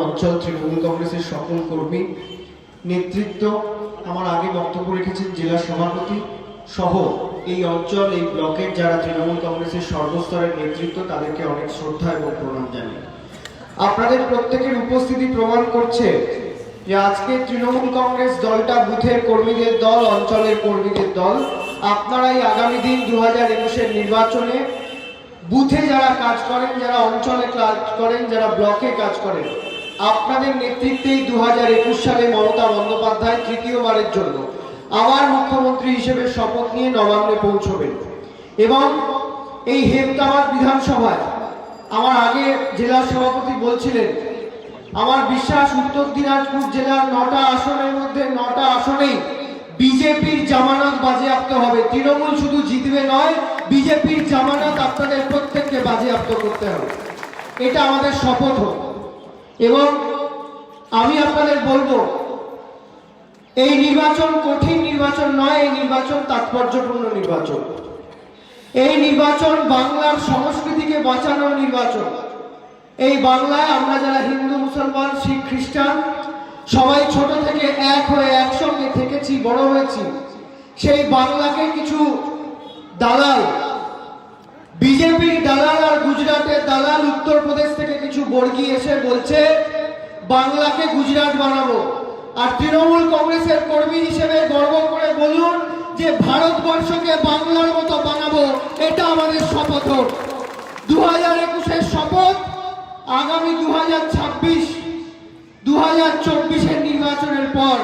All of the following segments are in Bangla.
অঞ্চল তৃণমূল কংগ্রেসের সকল কর্মী নেতৃত্ব, আমার আগে বক্তব্য রেখেছেন জেলা সভাপতি সহ এই অঞ্চল এই ব্লকের যারা তৃণমূল কংগ্রেসের সর্বস্তরের নেতৃত্ব, তাদেরকে অনেক শ্রদ্ধা এবং প্রণাম জানাই। আপনাদের প্রত্যেকের উপস্থিতি প্রমাণ করছে যে আজকে তৃণমূল কংগ্রেস দলটা বুথের কর্মীদের দল, অঞ্চলের কর্মীদের দল। আপনারাই আগামী দিন 2021-এর নির্বাচনে বুথে যারা কাজ করেন, যারা অঞ্চলে কাজ করেন, যারা ব্লকে কাজ করেন, আপনাদের নেতৃত্বেই 2021 সালে মমতা বন্দ্যোপাধ্যায় তৃতীয়বারের জন্য আবার মুখ্যমন্ত্রী হিসেবে শপথ নিয়ে নবান্নে পৌঁছবেন। এবং এই হেমতাবাদ বিধানসভায় আমার আগে জেলা সভাপতি বলছিলেন, আমার বিশ্বাস উত্তর দিনাজপুর জেলার 9টা আসনের মধ্যে 9টা আসনেই বিজেপির জামানত বাজেয়াপ্ত হবে। তৃণমূল শুধু জিতবে নয়, বিজেপির জামানত আপনাদের প্রত্যেককে বাজেয়াপ্ত করতে হবে। এটা আমাদের শপথ হোক। এবং আমি আপনাদের বলবো, এই নির্বাচন কঠিন নির্বাচন নয়, এই নির্বাচন তাৎপর্যপূর্ণ নির্বাচন। এই নির্বাচন বাংলার সংস্কৃতিকে বাঁচানোর নির্বাচন। এই বাংলায় আমরা যারা হিন্দু, মুসলমান, শিখ, খ্রিস্টান সবাই ছোট থেকে এক হয়ে একসঙ্গে থেকেছি, বড় হয়েছি, সেই বাংলাকে কিছু দালাল, বিজেপির দালাল আর গুজরাটের দালাল, উত্তরপ্রদেশ থেকে কিছু বর্গী এসে বলছে বাংলাকে গুজরাট বানাবো। আর তৃণমূল কংগ্রেসের কর্মী হিসেবে গর্ব করে বলুন যে ভারতবর্ষকে বাংলার মতো বানাবো। এটা আমাদের শপথ হোক। 2021-এর শপথ, আগামী 2026, 2024-এর নির্বাচনের পর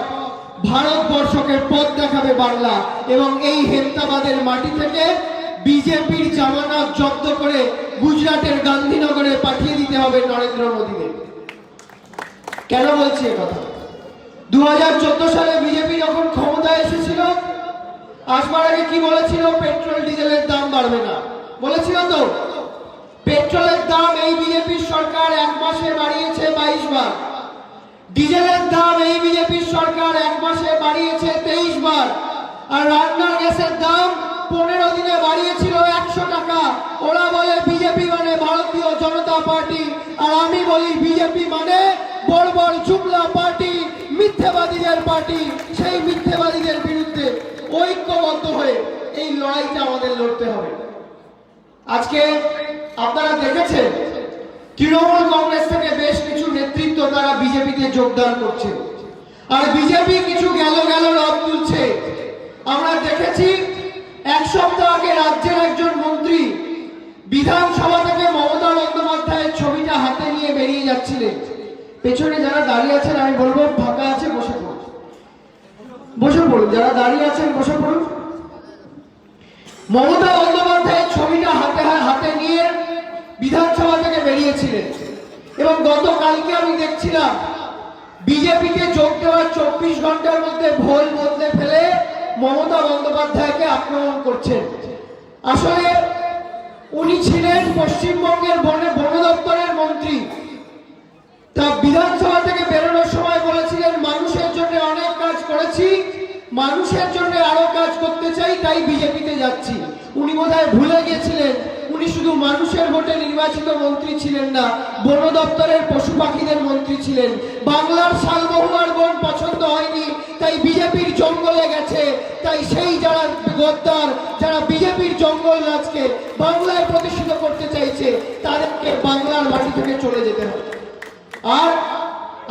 ভারতবর্ষকে পথ দেখাবে বাংলা। এবং এই হেমতাবাদের মাটি থেকে বিজেপির জামানত জব্দ করে গুজরাটের গান্ধীনগরে পাঠিয়ে দিতে হবে নরেন্দ্র মোদীকে। কেন বলছি কথা? 2014 সালে বিজেপি যখন ক্ষমতায় এসেছিল, আসবার আগে কি বলেছিল? পেট্রোল ডিজেলের দাম বাড়বে না বলেছিল তো। পেট্রোলের দাম এই বিজেপির সরকার এক মাসে বাড়িয়েছে 22 বার। ডিজেলের দাম এই বিজেপির সরকার এক মাসে বাড়িয়েছে 23 বার। আর রান্নার গ্যাসের দাম 15 দিনে বাড়িয়েছিল 100 টাকা। ওরা বলে বিজেপি মানে ভারতীয় জনতা পার্টি, আর আমি বলি বিজেপি মানে বর্বর জুমলা পার্টি, মিথ্যাবাদীদের পার্টি। সেই মিথ্যাবাদীদের বিরুদ্ধে ঐক্যবদ্ধ হয়ে এই লড়াইটা আমাদের লড়তে হবে। আজকে আপনারা দেখেছেন তৃণমূল কংগ্রেস থেকে বেশ কিছু নেতৃত্ব তারা বিজেপিতে যোগদান করছে, আর বিজেপি কিছু গেল রব তুলছে। আমরা দেখেছি এক সপ্তাহ আগে রাজ্যের একজন মন্ত্রী বিধানসভা থেকে মমতা বন্দ্যোপাধ্যায়ের ছবিটা হাতে নিয়ে বেরিয়ে যাচ্ছিলেন। পেছনে যারা দাঁড়িয়ে আছেন আমি বলবো ফাঁকা আছে, বসে পড়ুন, বসে পড়ুন, যারা দাঁড়িয়ে আছেন বসে পড়ুন। মমতা বন্দ্যোপাধ্যায়ের ছবিটা হাতে নিয়ে বিধানসভা থেকে বেরিয়েছিলেন। এবং গতকালকে আমি দেখছিলাম বিজেপিকে যোগ দেওয়ার 24 ঘন্টার মধ্যে ভোল বদলে ফেলে মমতা বন্দ্যোপাধ্যায়কে আক্রমণ করছেন। আসলে উনি ছিলেন পশ্চিমবঙ্গের বন দপ্তরের মন্ত্রী। তা বিধানসভা থেকে বেরোনোর সময় বলেছিলেন মানুষের জন্য অনেক কাজ করেছি, মানুষের জন্য আরো কাজ করতে চাই, তাই বিজেপিতে যাচ্ছি। উনি বোধহয় ভুলে গেছিলেন উনি শুধু মানুষের ভোটে নির্বাচিত মন্ত্রী ছিলেন না, বন দপ্তরের পশু পাখিদের মন্ত্রী ছিলেন। বাংলার শালমহুয়ার বন পছন্দ হয়নি, তাই বিজেপির জঙ্গলে গেছে। তাই সেই যারা গদ্দার, যারা বিজেপির জঙ্গল রাজকে বাংলায় প্রতিষ্ঠিত করতে চাইছে, তাদেরকে বাংলার মাটি থেকে চলে যেতে হবে। আর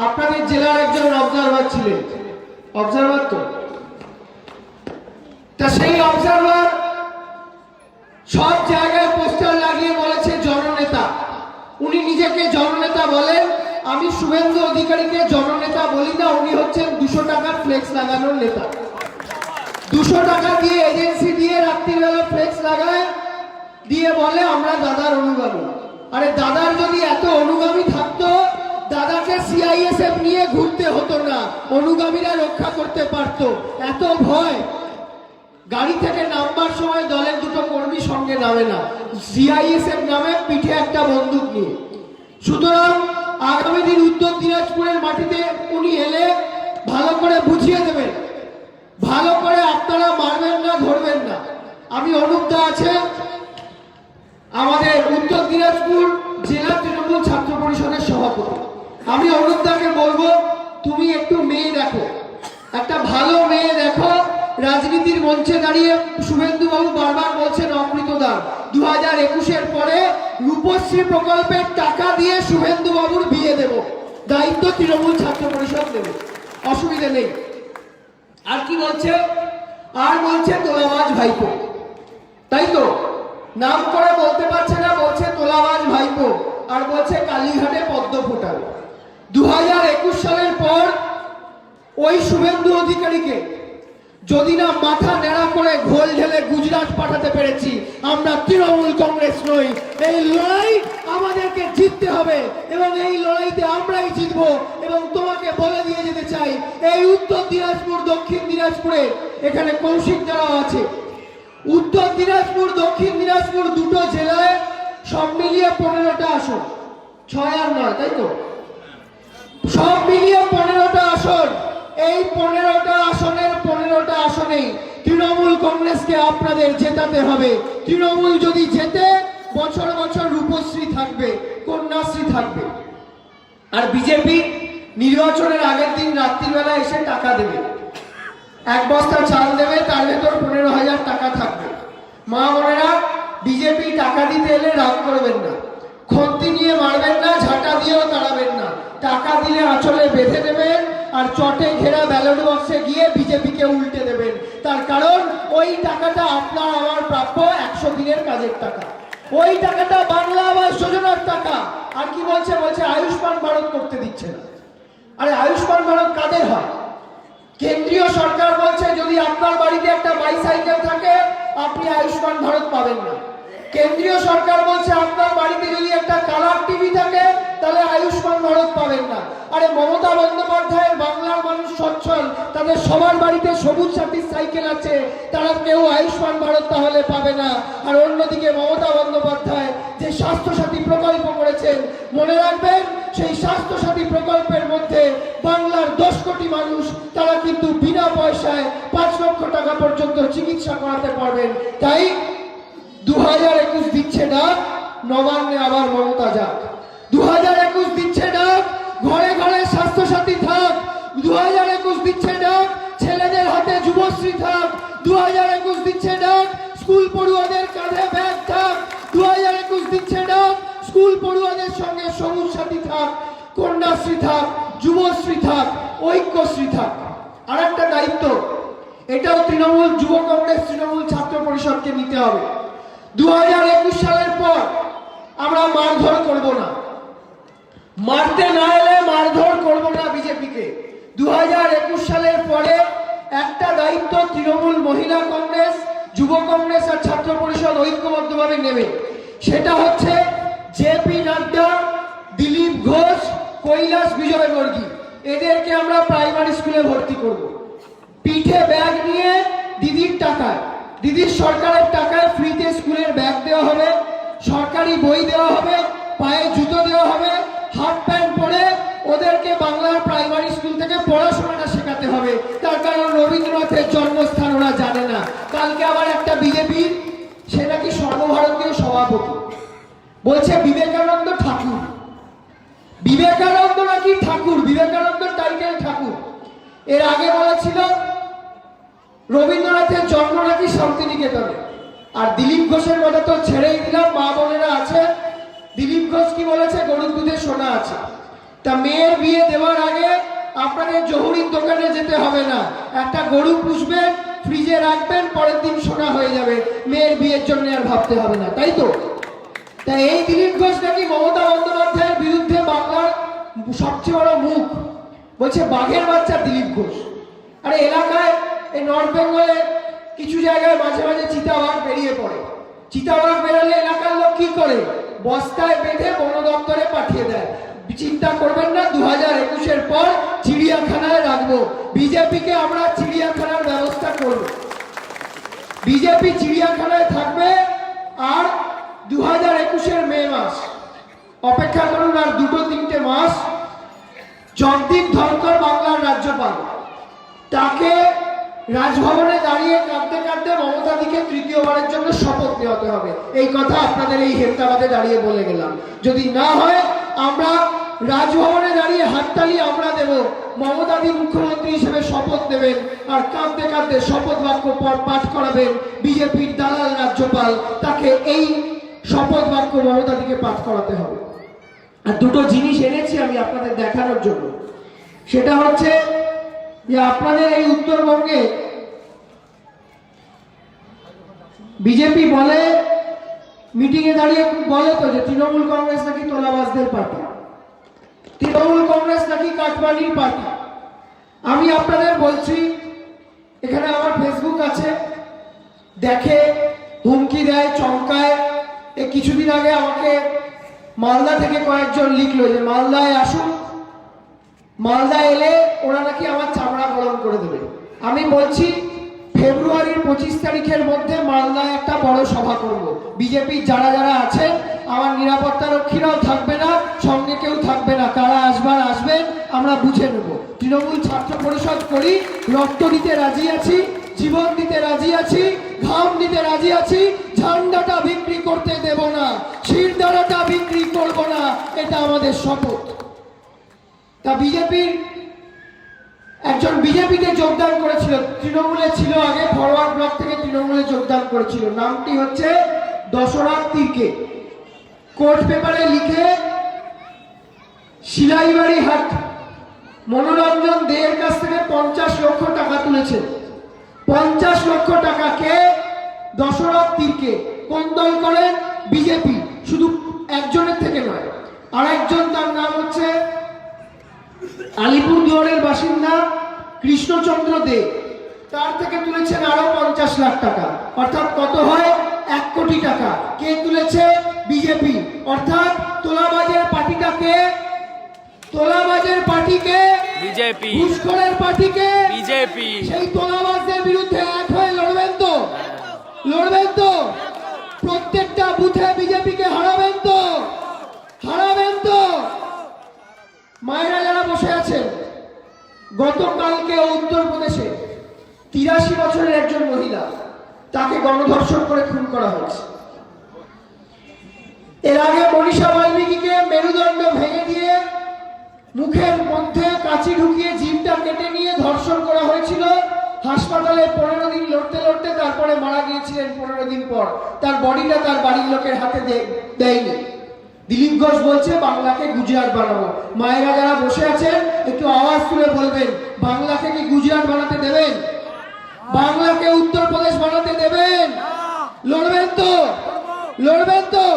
আপনাদের জেলার একজন অবজারভার ছিলেন, অবজারভার তো, তা সেই অবজারভার সব জায়গায় পোস্টার লাগিয়ে বলেছে জননেতা। উনি নিজেকে জননেতা বলেন। আমি শুভেন্দু অধিকারীকে জননেতা বলি না, উনি হচ্ছেন 200 টাকার ফ্লেক্স লাগানোর নেতা। 200 টাকা দিয়ে এজেন্সি দিয়ে রাত্রিবেলা ফ্লেক্স লাগায়, দিয়ে বলে আমরা দাদার অনুগামী। আরে দাদার যদি এত অনুগামী থাকতো, দাদাকে সিআইএসএফ নিয়ে ঘুরতে হতো না, অনুগামীরা রক্ষা করতে পারতো। এত ভয়, গাড়ি থেকে নামবার সময় দলের দুটো কর্মী সঙ্গে নামে না, সিআইএসএফ নামে পিঠে একটা বন্দুক নিয়ে। সুতরাং আগামী দিন উত্তর দিনাজপুরের মাটিতে উনি এলে ভালো করে বুঝিয়ে দেবেন, ভালো করে আপনারা মারবেন না, ধরবেন না। আমি অনুপ দা আছে আমাদের উত্তর দিনাজপুর জেলা তৃণমূল ছাত্র পরিষদের সভাপতি, আমি অনুপদাকে বলবো তুমি একটু মেয়ে দেখো, একটা ভালো মেয়ে দেখো। রাজনীতির মঞ্চে দাঁড়িয়ে শুভেন্দু বাবু বারবার বলছেন অমৃতদান। 2021-এর পরে রূপশ্রী প্রকল্পের টাকা দিয়ে শুভেন্দু বাবুর বিয়ে দেব, দায়িত্ব তৃণমূল ছাত্র পরিষদ নেবে, অসুবিধা নেই। আর কি বলছে? আর বলছে তোলাবাজ ভাইপো, তাই তো? নাম করে বলতে পারছে না, বলছে তোলাবাজ ভাইপো, আর বলছে কালীঘাটে পদ্ম ফোটাল। 2021 সালের পর ওই শুভেন্দু অধিকারীকে যদি না মাথা নেড়া করে ঘোল ঢেলে গুজরাট পাঠাতে পেরেছি, আমরা তৃণমূল কংগ্রেস নই। এই লড়াই আমাদেরকে জিততে হবে এবং এই লড়াইতে আমরাই জিতবো। এবং তোমাকে বলে দিয়ে যেতে চাই, এই উত্তর দিনাজপুর দক্ষিণ দিনাজপুরে এখানে কৌশিক যারা আছে, উত্তর দিনাজপুর দক্ষিণ দিনাজপুর দুটো জেলায় সব মিলিয়ে 15টা আসন, 6 আর 9, তাই তো? সব মিলিয়ে 15টা আসন। এই 15টা আসনের 15টা আসনেই তৃণমূল কংগ্রেসকে আপনাদের জেতাতে হবে। তৃণমূল যদি জেতে, বছর বছর রূপশ্রী থাকবে, কন্যাশ্রী থাকবে। আর বিজেপি নির্বাচনের আগের দিন রাত্রিবেলা এসে টাকা দেবে, 1 বস্তা চাল দেবে, তার ভেতর 15,000 টাকা থাকবে। মা বোনেরা, বিজেপি টাকা দিতে এলে রাগ করবেন না, খন্তি নিয়ে মারবেন না, ঝাঁটা দিয়েও তাড়াবেন না। টাকা দিলে আঁচলে বেঁধে দেবেন আর চটে ঘেরা ব্যালট বক্সে গিয়ে বিজেপিকে উল্টে দেবেন। তার কারণ ওই টাকাটা আপনার আমার প্রাপ্য 100 দিনের কাজের টাকা, ওই টাকাটা বাংলা আবাস যোজনার টাকা। আর কি বলছে? বলছে আয়ুষ্মান ভারত করতে দিচ্ছে না। আরে আয়ুষ্মান ভারত কাদের হয়? কেন্দ্রীয় সরকার বলছে যদি আপনার বাড়িতে একটা বাইসাইকেল থাকে আপনি আয়ুষ্মান ভারত পাবেন না। কেন্দ্রীয় সরকার বলছে আপনার বাড়িতে যদি একটা কালার টিভি থাকে তাহলে আয়ুষ্মান ভারত পাবেন না। আরে মমতা বন্দ্যোপাধ্যায়ের বাংলার মানুষ সচ্ছল, তাদের সবার বাড়িতে সবুজ সাথীর সাইকেল আছে, তারা কেউ আয়ুষ্মান ভারত তাহলে পাবে না। আর অন্যদিকে মমতা বন্দ্যোপাধ্যায় যে স্বাস্থ্যসাথী প্রকল্প করেছেন, মনে রাখবেন সেই স্বাস্থ্যসাথী প্রকল্পের মধ্যে বাংলার 10 কোটি মানুষ তারা কিন্তু বিনা পয়সায় 5 লক্ষ টাকা পর্যন্ত চিকিৎসা করাতে পারবেন। তাই 2021 দিচ্ছে ডাক, নবান্নে আবার মমতা যাক। 2021 দিচ্ছে ডাক, ঘরে ঘরে স্বাস্থ্যসাথী থাক। 2021 দিচ্ছে ডাক, ছেলেদের হাতে যুবশ্রী থাক। 2021 দিচ্ছে ডাক, স্কুল পড়ুয়াদের কাঁধে ব্যাগ থাক। 2021 দিচ্ছে ডাক, স্কুল পড়ুয়াদের সঙ্গে সবুজ সাথী থাক, কন্যাশ্রী থাক, যুবশ্রী থাক, ঐক্যশ্রী থাক। আর একটা দায়িত্ব, এটাও তৃণমূল যুব কংগ্রেস, তৃণমূল ছাত্র পরিষদকে নিতে হবে। 2021 সালের পর আমরা মারধর করব না, মারতে না এলে মারধর করব না বিজেপিকে। 2021 সালের পরে একটা দায়িত্ব তৃণমূল মহিলা কংগ্রেস, যুব কংগ্রেস আর ছাত্র পরিষদ ঐক্যবদ্ধভাবে নেবে। সেটা হচ্ছে জেপি নাড্ডা, দিলীপ ঘোষ, কৈলাস বিজয়বর্গী, এদেরকে আমরা প্রাইমারি স্কুলে ভর্তি করব। পিঠে ব্যাগ নিয়ে দিদির টাকায়, দিদির সরকারের টাকায় ফ্রিতে স্কুলের ব্যাগ দেওয়া হবে, সরকারি বই দেওয়া হবে, পায়ে জুতো দেওয়া হবে, হাফ প্যান্ট পরে ওদেরকে বাংলার প্রাইমারি স্কুল থেকে পড়াশোনাটা শেখাতে হবে। তার কারণ রবীন্দ্রনাথের জন্মস্থান ওরা জানে না। কালকে আবার একটা বিজেপি, সে নাকি সর্বভারতীয় সভাপতি, বলছে বিবেকানন্দ ঠাকুর। বিবেকানন্দ নাকি ঠাকুর, বিবেকানন্দ টাইটেল ঠাকুর। এর আগে বলেছিল রবীন্দ্রনাথের জন্ম নাকি শান্তিনিকেতনে। আর দিলীপ ঘোষের কথা তো ছেড়েই দিলাম, মা বোনেরা আছে। দিলীপ ঘোষ কি বলেছে? গরুর দুধে সোনা আছে। তা মেয়ের বিয়ে দেওয়ার আগে আপনাদের জহুরির দোকানে যেতে হবে না, একটা গরু পুষবেন, ফ্রিজে রাখবেন, পরের দিন সোনা হয়ে যাবে, মেয়ের বিয়ের জন্য আর ভাবতে হবে না, তাই তো? তাই এই দিলীপ ঘোষ নাকি মমতা বন্দ্যোপাধ্যায়ের বিরুদ্ধে বাংলার সবচেয়ে বড় মুখ, বলছে বাঘের বাচ্চা দিলীপ ঘোষ। আরে এলাকায় এই নর্থ বেঙ্গলে কিছু জায়গায় মাঝে মাঝে চিতাবাঘ বেরিয়ে পড়ে। চিতাবাঘ বেরোলে এলাকার লোক কি করে? বস্তায় বেঁধে বন দপ্তরে পাঠিয়ে দেয়। চিন্তা করবেন না, 2021-এর পর চিড়িয়াখানায় রাখবো। বিজেপিকে আমরা চিড়িয়াখানার ব্যবস্থা করব। বিজেপি চিড়িয়াখানায় থাকবে। আর 2021-এর মে মাস অপেক্ষা করুন, আর 2-3টে মাস। জগদীপ ধনকর বাংলার রাজ্যপাল, তাকে রাজভবনে দাঁড়িয়ে কাঁদতে কাঁদতে মমতা দিকে তৃতীয়বারের জন্য শপথ নেওয়াতে হবে। এই কথা আপনাদের এই হেমতাবাদে দাঁড়িয়ে বলে গেলাম। যদি না হয় আমরা রাজভবনে দাঁড়িয়ে হাততালি আমরা দেব, মমতাদি মুখ্যমন্ত্রী হিসেবে শপথ নেবেন, আর কাঁদতে কাঁদতে শপথ বাক্য পাঠ করাবেন বিজেপির দালাল রাজ্যপাল, তাকে এই শপথ বাক্য মমতাদিকে পাঠ করাতে হবে। আর দুটো জিনিস এনেছি আমি আপনাদের দেখানোর জন্য, সেটা হচ্ছে যে আপনাদের এই উত্তরবঙ্গে বিজেপি বলে, মিটিং এ দাঁড়িয়ে বলে তো যে তৃণমূল কংগ্রেস নাকি তোলাবাজদের পার্টি, তৃণমূল কংগ্রেস নাকি কাটমানির পার্টি। আমি আপনাদের বলছি, এখানে আমার ফেসবুক আছে, দেখে, হুমকি দেয়, চমকায়। এই কিছুদিন আগে আমাকে মালদা থেকে কয়েকজন লিখলো যে মালদায় আসুন, মালদা এলে ওরা নাকি আমার চামড়া গরম করে দেবে। আমি বলছি ফেব্রুয়ারির 25 তারিখের মধ্যে মালদায় একটা বড় সভা করব। বিজেপির যারা যারা আছেন, আমার নিরাপত্তা রক্ষীরাও থাকবে না, সঙ্গে কেউ থাকবে না, কারা আসবার আসবেন, আমরা বুঝে নেব। তৃণমূল ছাত্র পরিষদ করি, রক্ত দিতে রাজি আছি, জীবন দিতে রাজি আছি, ঘাম দিতে রাজি আছি, ঝান্ডাটা বিক্রি করতে দেব না, শিরদাঁড়াটা বিক্রি করব না, এটা আমাদের শপথ। তা বিজেপির একজন বিজেপিতে যোগদান করেছিল, তৃণমূলে ছিল আগে, ফরওয়ার্ড ব্লক থেকে তৃণমূলে যোগদান করেছিল, নামটি হচ্ছে দশরথ তির্কে। কোর্ট পেপারে লিখে শিলাইবাড়ি হাট মনোরঞ্জন দেয়ের কাছ থেকে 50 লক্ষ টাকা তুলেছে। 50 লক্ষ টাকাকে দশরথ তির্কে কোন দল করেন? বিজেপি। শুধু একজনের থেকে নয়, আর একজন, তার নাম হচ্ছে আলিপুরদুয়ারের বাসিন্দা কৃষ্ণচন্দ্র দে, তার থেকে তুলেছেন আরো 50 লাখ টাকা, অর্থাৎ কত হয়? 1 কোটি টাকা। কে তুলেছে? বিজেপি। অর্থাৎ তোলাবাজের পার্টিটাকে, তোলাবাজের পার্টিকে বিজেপি, ঘুষখোরের পার্টিকে বিজেপি। সেই তোলাবাজদের বিরুদ্ধে এক হয়ে লড়বেন তো? লড়বেন তো? প্রত্যেকটা বুথে বিজেপিকে হারাবেন তো? হারাবেন তো? মায়েরা যারা বসে আছেন, গতকালকে উত্তরপ্রদেশে 83 বছরের একজন মহিলা, তাকে গণধর্ষণ করে খুন করা হয়েছে। এর আগে মনীষা বাল্মীকিকে মেরুদণ্ড ভেঙে দিয়ে মুখের মধ্যে কাঁচি ঢুকিয়ে জিভটা কেটে নিয়ে ধর্ষণ করা হয়েছিল। হাসপাতালে 15 দিন লড়তে লড়তে তারপরে মারা গিয়েছিলেন 15 দিন পর। তার বডিটা তার বাড়ির লোকের হাতে দেয়নি। দিলীপ ঘোষ বলছে বাংলাকে গুজরাট বানাবো। মায়েরা যারা বসে আছেন একটু আওয়াজ তুলে বলবেন, বাংলাকে কি গুজরাট বানাতে দেবেন? বাংলাকে উত্তরপ্রদেশ বানাতে দেবেন? লড়বেন তো? লড়বেন তো?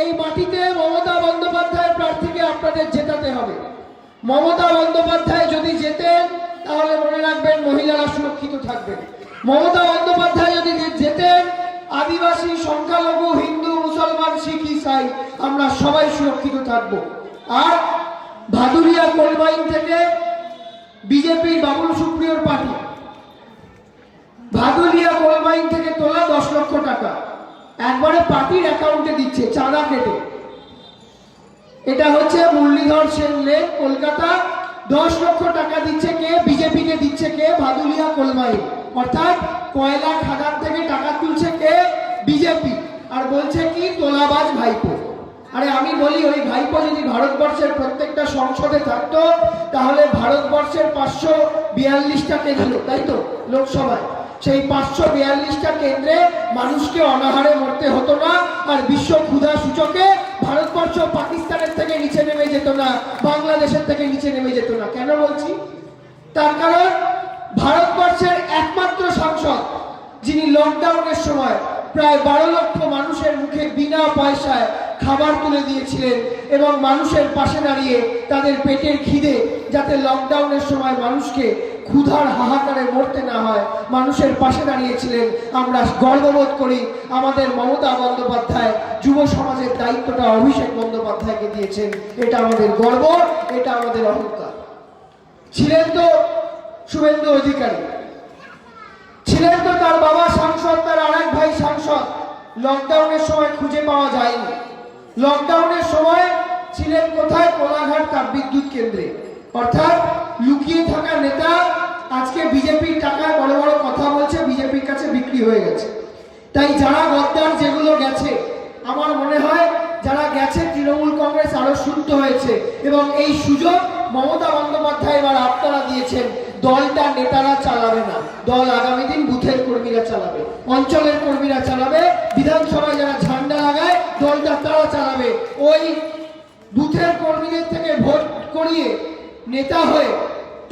এই মাটিতে মমতা বন্দ্যোপাধ্যায়ের প্রার্থীকে আপনাদের জেতাতে হবে। মমতা বন্দ্যোপাধ্যায় যদি জেতেন তাহলে মনে রাখবেন মহিলারা সুরক্ষিত থাকবেন। মমতা বন্দ্যোপাধ্যায় যদি জেতেন, আদিবাসী, সংখ্যালঘু, হিন্দু, মুসলমান, শিখ, ইসাই আমরা সবাই সুরক্ষিত থাকব। আর ভাদুরিয়া কোলমাইন থেকে বিজেপির বাবুল সুপ্রিয়র পার্টি ভাদুরিয়া কোলমাইন থেকে তোলা 10 লক্ষ টাকা একবারে পার্টির অ্যাকাউন্টে দিচ্ছে চাঁদা কেটে। এটা হচ্ছে মুরলীধর সেন লেন, কলকাতা। 10 লক্ষ টাকা দিচ্ছে কে? বিজেপিকে দিচ্ছে কে? ভাদুরিয়া কোলমাইন। অর্থাৎ কয়লা খাদান থেকে টাকা তুলছে কে? বিজেপি। আর বলছে কি? তোলাবাজ ভাইপো। আরে আমি বলি, ওই ভাইপো যদি ভারতবর্ষের প্রত্যেকটা সংসদে থাকতো তাহলে ভারতবর্ষের 542টা কেন্দ্র, তাই তো, লোকসভায়, সেই 542টা কেন্দ্রে মানুষকে অনাহারে মরতে হতো না, আর বিশ্ব ক্ষুধা সূচকে ভারতবর্ষ পাকিস্তানের থেকে নিচে নেমে যেত না, বাংলাদেশের থেকে নিচে নেমে যেত না। কেন বলছি? তার কারণ ভারতবর্ষের একমাত্র সাংসদ যিনি লকডাউনের সময় প্রায় 12 লক্ষ মানুষের মুখে বিনা পয়সায় খাবার তুলে দিয়েছিলেন এবং মানুষের পাশে দাঁড়িয়ে তাদের পেটের খিদে যাতে লকডাউনের সময় মানুষকে ক্ষুধার হাহাকারে মরতে না হয়, মানুষের পাশে দাঁড়িয়েছিলেন। আমরা গর্ববোধ করি আমাদের মমতা বন্দ্যোপাধ্যায় যুব সমাজের দায়িত্বটা অভিষেক বন্দ্যোপাধ্যায়কে দিয়েছেন। এটা আমাদের গর্ব, এটা আমাদের অহংকার। ছিলেন তো শুভেন্দু অধিকারী, ছিলেন তো তার বাবা সাংসদ, তার আরেক ভাই সাংসদ। লকডাউনের সময় খুঁজে পাওয়া যায়নি। লকডাউনের সময় ছিলেন কোথায়? কোলাঘাট তাপবিদ্যুৎ কেন্দ্রে। অর্থাৎ লুকিয়ে থাকা নেতা আজকে বিজেপির টাকায় বড় বড় কথা বলছে, বিজেপির কাছে বিক্রি হয়ে গেছে। তাই যারা গদ্দার যেগুলো গেছে, আমার মনে হয় যারা গেছে তৃণমূল কংগ্রেস আরো শুদ্ধ হয়েছে এবং এই সুযোগ মমতা বন্দ্যোপাধ্যায় এবার আপনারা দিয়েছেন। দলটা নেতারা চালাবে না, দল আগামী দিন বুথের কর্মীরা চালাবে, অঞ্চলের কর্মীরা চালাবে, বিধানসভায় যারা ঝান্ডা লাগায় দলটা তারা চালাবে। ওই বুথের কর্মীদের থেকে ভোট করিয়ে নেতা হয়ে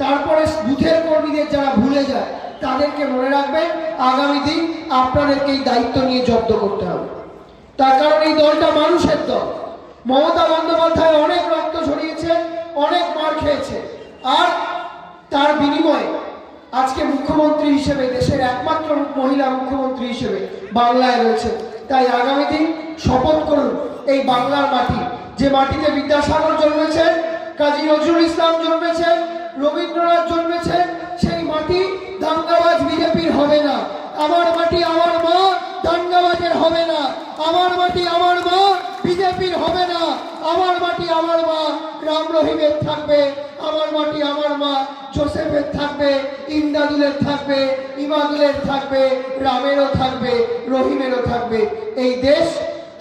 তারপরে বুথের কর্মীদের যারা ভুলে যায় তাদেরকে মনে রাখবেন, আগামী দিন আপনাদেরকে এই দায়িত্ব নিয়ে জব্দ করতে হবে। তার কারণ এই দলটা মানুষের দল। মমতা বন্দ্যোপাধ্যায় অনেক রক্ত ঝরিয়েছে, অনেক মার খেয়েছে, আর তার বিনিময়ে আজকে মুখ্যমন্ত্রী হিসেবে, দেশের একমাত্র মহিলা মুখ্যমন্ত্রী হিসেবে বাংলায় রয়েছে। তাই আগামী দিন শপথ করুন এই বাংলার মাটি, যে মাটিতে বিদ্যাসাগর জন্মেছেন, কাজী নজরুল ইসলাম জন্মেছেন, রবীন্দ্রনাথ জন্মেছেন, সেই মাটি দাঙ্গাবাজ বিজেপির হবে না। আমার মাটি আমার মা দাঙ্গাবাজের হবে না। আমার মাটি আমার মা বিজেপির হবে না। আমার মাটি আমার মা রাম রহিমের থাকবে। আমার মাটি আমার মা জোসেফের থাকবে, ইমদাদুলের থাকবে, ইমাদুলের থাকবে, রামেরও থাকবে, রহিমেরও থাকবে। এই দেশ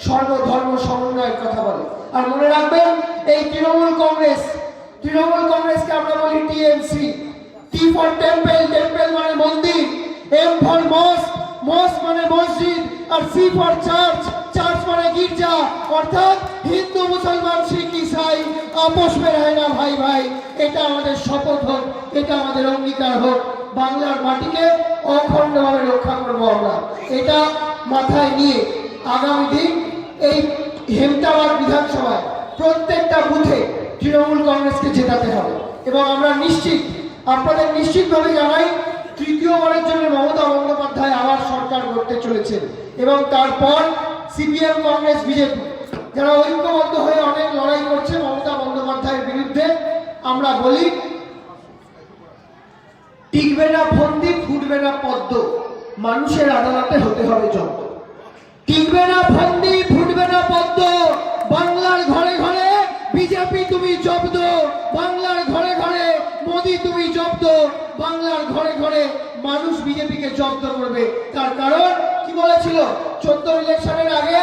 সর্বধর্ম সমন্বয়ের কথা বলে। আর মনে রাখবেন, এই তৃণমূল কংগ্রেসকে আমরা বলি TMC. T for temple, temple মানে মন্দির, এম ফর মস্ক, মস্ক মানে মসজিদ, আর সি ফর চার্চ, চার্চ মানে গির্জা। অর্থাৎ হিন্দু মুসলমান শিখ ইসাই আপোষ में रहना ভাই ভাই। এটা আমাদের শপথ হোক, এটা আমাদের অঙ্গীকার হোক। বাংলার মাটিকে অখণ্ডভাবে রক্ষা করব আমরা। এটা মাথায় নিয়ে আগামী দিন এই হেমতাবাদ বিধানসভায় প্রত্যেকটা বুথে তৃণমূল কংগ্রেসকে জেতাতে হবে। এবং আমরা নিশ্চিত, আপনাদের নিশ্চিতভাবে জানাই, তৃতীয়বারের জন্য মমতা বন্দ্যোপাধ্যায় আবার সরকার গড়তে চলেছেন। এবং তারপর সিপিএম, কংগ্রেস, বিজেপি যারা ঐক্যবদ্ধ হয়ে অনেক লড়াই করছে মমতা বন্দ্যোপাধ্যায়ের বিরুদ্ধে, আমরা বলি টিকবে না ফন্দি, ফুটবে না পদ্ম, মানুষের আদালতে হতে হবে জব্দ। টিকবে না ফন্দি, ফুটবে না পদ্ম, বাংলার ঘরে ঘরে বিজেপি তুমি জব্দ, বাংলার ঘরে ঘরে মোদি তুমি জব্দ, বাংলার ঘরে ঘরে মানুষ বিজেপিকে জব্দ করবে। তার কারণ কি বলেছিল? 14 ইলেকশনের আগে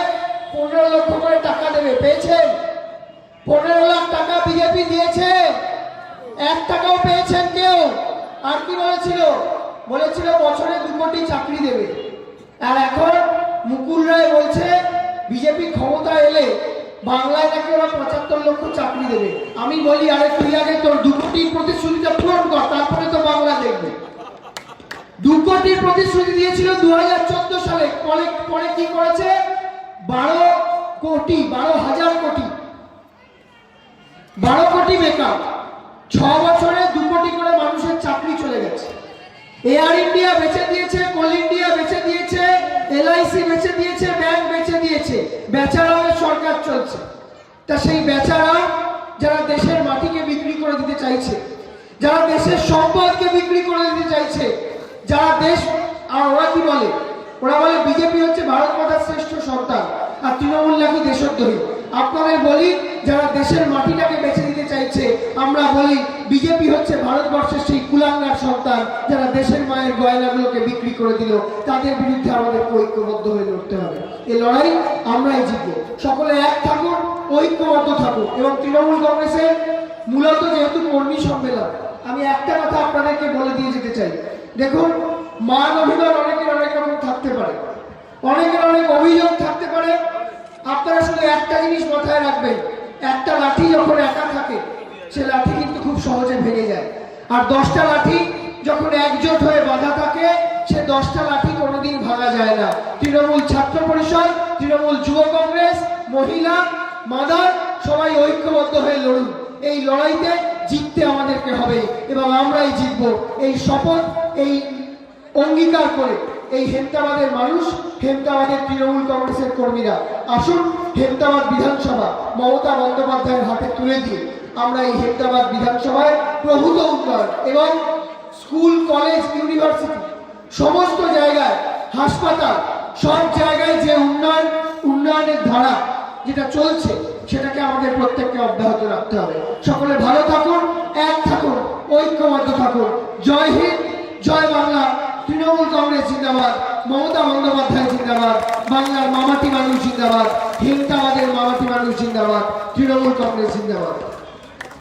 15 লক্ষ করে টাকা দেবে, পেয়েছেন? 15 লাখ টাকা বিজেপি দিয়েছে, 1 টাকাও পেয়েছেন কেউ? আর কি বলেছিল? বলেছিল বছরে 2 কোটি চাকরি দেবে। আর এখন মুকুল রায় বলছে বিজেপি ক্ষমতা এলে বাংলায় নাকি ওরা 75 লক্ষ চাকরি দেবে। আমি বলি, আরে তুই আগে তোর 2 কোটির প্রতিশ্রুতিটা পূরণ কর, তারপরে তো বাংলা দেখবে। 2 কোটির প্রতিশ্রুতি দিয়েছিল 2014 সালে, পরে কি করেছে? 12,000 কোটি, 12 কোটি বেকার। 6 বছরে 2 কোটি করে মানুষের চাকরি চলে গেছে। এয়ার ইন্ডিয়া বেচে দিয়েছে, কোল ইন্ডিয়া বেচে দিয়েছে, LIC বেচে দিয়েছে, ব্যাংক বেচে দিয়েছে, বেচারামের সরকার চলছে। তা সেই বেচারা যারা দেশের মাটিকে বিক্রি করে দিতে চাইছে, যারা দেশের সম্পদকে বিক্রি করে দিতে চাইছে, যারা দেশ, আর ওরা কি বলে? ওরা বলে বিজেপি হচ্ছে ভারত মাতার শ্রেষ্ঠ সন্তান আর তৃণমূল নাকি দেশদ্রোহী। আপনাদের বলি, যারা দেশের মাটিটাকে বেছে দিতে চাইছে, আমরা বলি বিজেপি হচ্ছে ভারতবর্ষের সেই কুলাঙ্গার সন্তান যারা দেশের মায়ের গয়নাগুলোকে বিক্রি করে দিল। তাদের বিরুদ্ধে আমাদের ঐক্যবদ্ধ হয়ে লড়তে হবে। এই লড়াই আমরাই জিতবো। সকলে এক থাকুন, ঐক্যবদ্ধ থাকুন। এবং তৃণমূল কংগ্রেসের মূলত যেহেতু কর্মী সম্মেলন, আমি একটা কথা আপনাদেরকে বলে দিয়ে যেতে চাই। দেখুন, মান অভিমান অনেকের অনেক রকম থাকতে পারে, অনেকের অনেক অভিযোগ থাকতে পারে। আপনারা শুধু একটা জিনিস মাথায় রাখবেন, একটা লাঠি যখন একা থাকে সে লাঠি কিন্তু খুব সহজে ভেঙে যায়। আর 10টা লাঠি যখন একজোট হয়ে বাঁধা থাকে সে 10টা লাঠি কোনোদিন ভাঙা যায় না। তৃণমূল ছাত্র পরিষদ, তৃণমূল যুব কংগ্রেস, মহিলা, মাদার সবাই ঐক্যবদ্ধ হয়ে লড়ুন। এই লড়াইতে জিততে আমাদেরকে হবে এবং আমরাই জিতবো। এই শপথ, এই অঙ্গীকার করে এই হেমতাবাদের মানুষ, হেমতাবাদের তৃণমূল কংগ্রেসের কর্মীরা আসুন, হেমতাবাদ বিধানসভা মমতা বন্দ্যোপাধ্যায়ের হাতে তুলে দিয়ে আমরা এই হেমতাবাদ বিধানসভায় প্রভূত উন্নয়ন এবং স্কুল, কলেজ, ইউনিভার্সিটি, সমস্ত জায়গায়, হাসপাতাল, সব জায়গায় যে উন্নয়নের ধারা যেটা চলছে সেটাকে আমাদের প্রত্যেককে অব্যাহত রাখতে হবে। সকলে ভালো থাকুন, এক থাকুন, ঐক্যবদ্ধ থাকুন। জয় হিন্দ, জয় বাংলা। তৃণমূল কংগ্রেস জিন্দাবাদ, মমতা বন্দ্যোপাধ্যায় জিন্দাবাদ, বাংলার মামাটি মানুষ জিন্দাবাদ, হিংসাবাদের মামাটি মানুষ জিন্দাবাদ, তৃণমূল কংগ্রেস জিন্দাবাদ।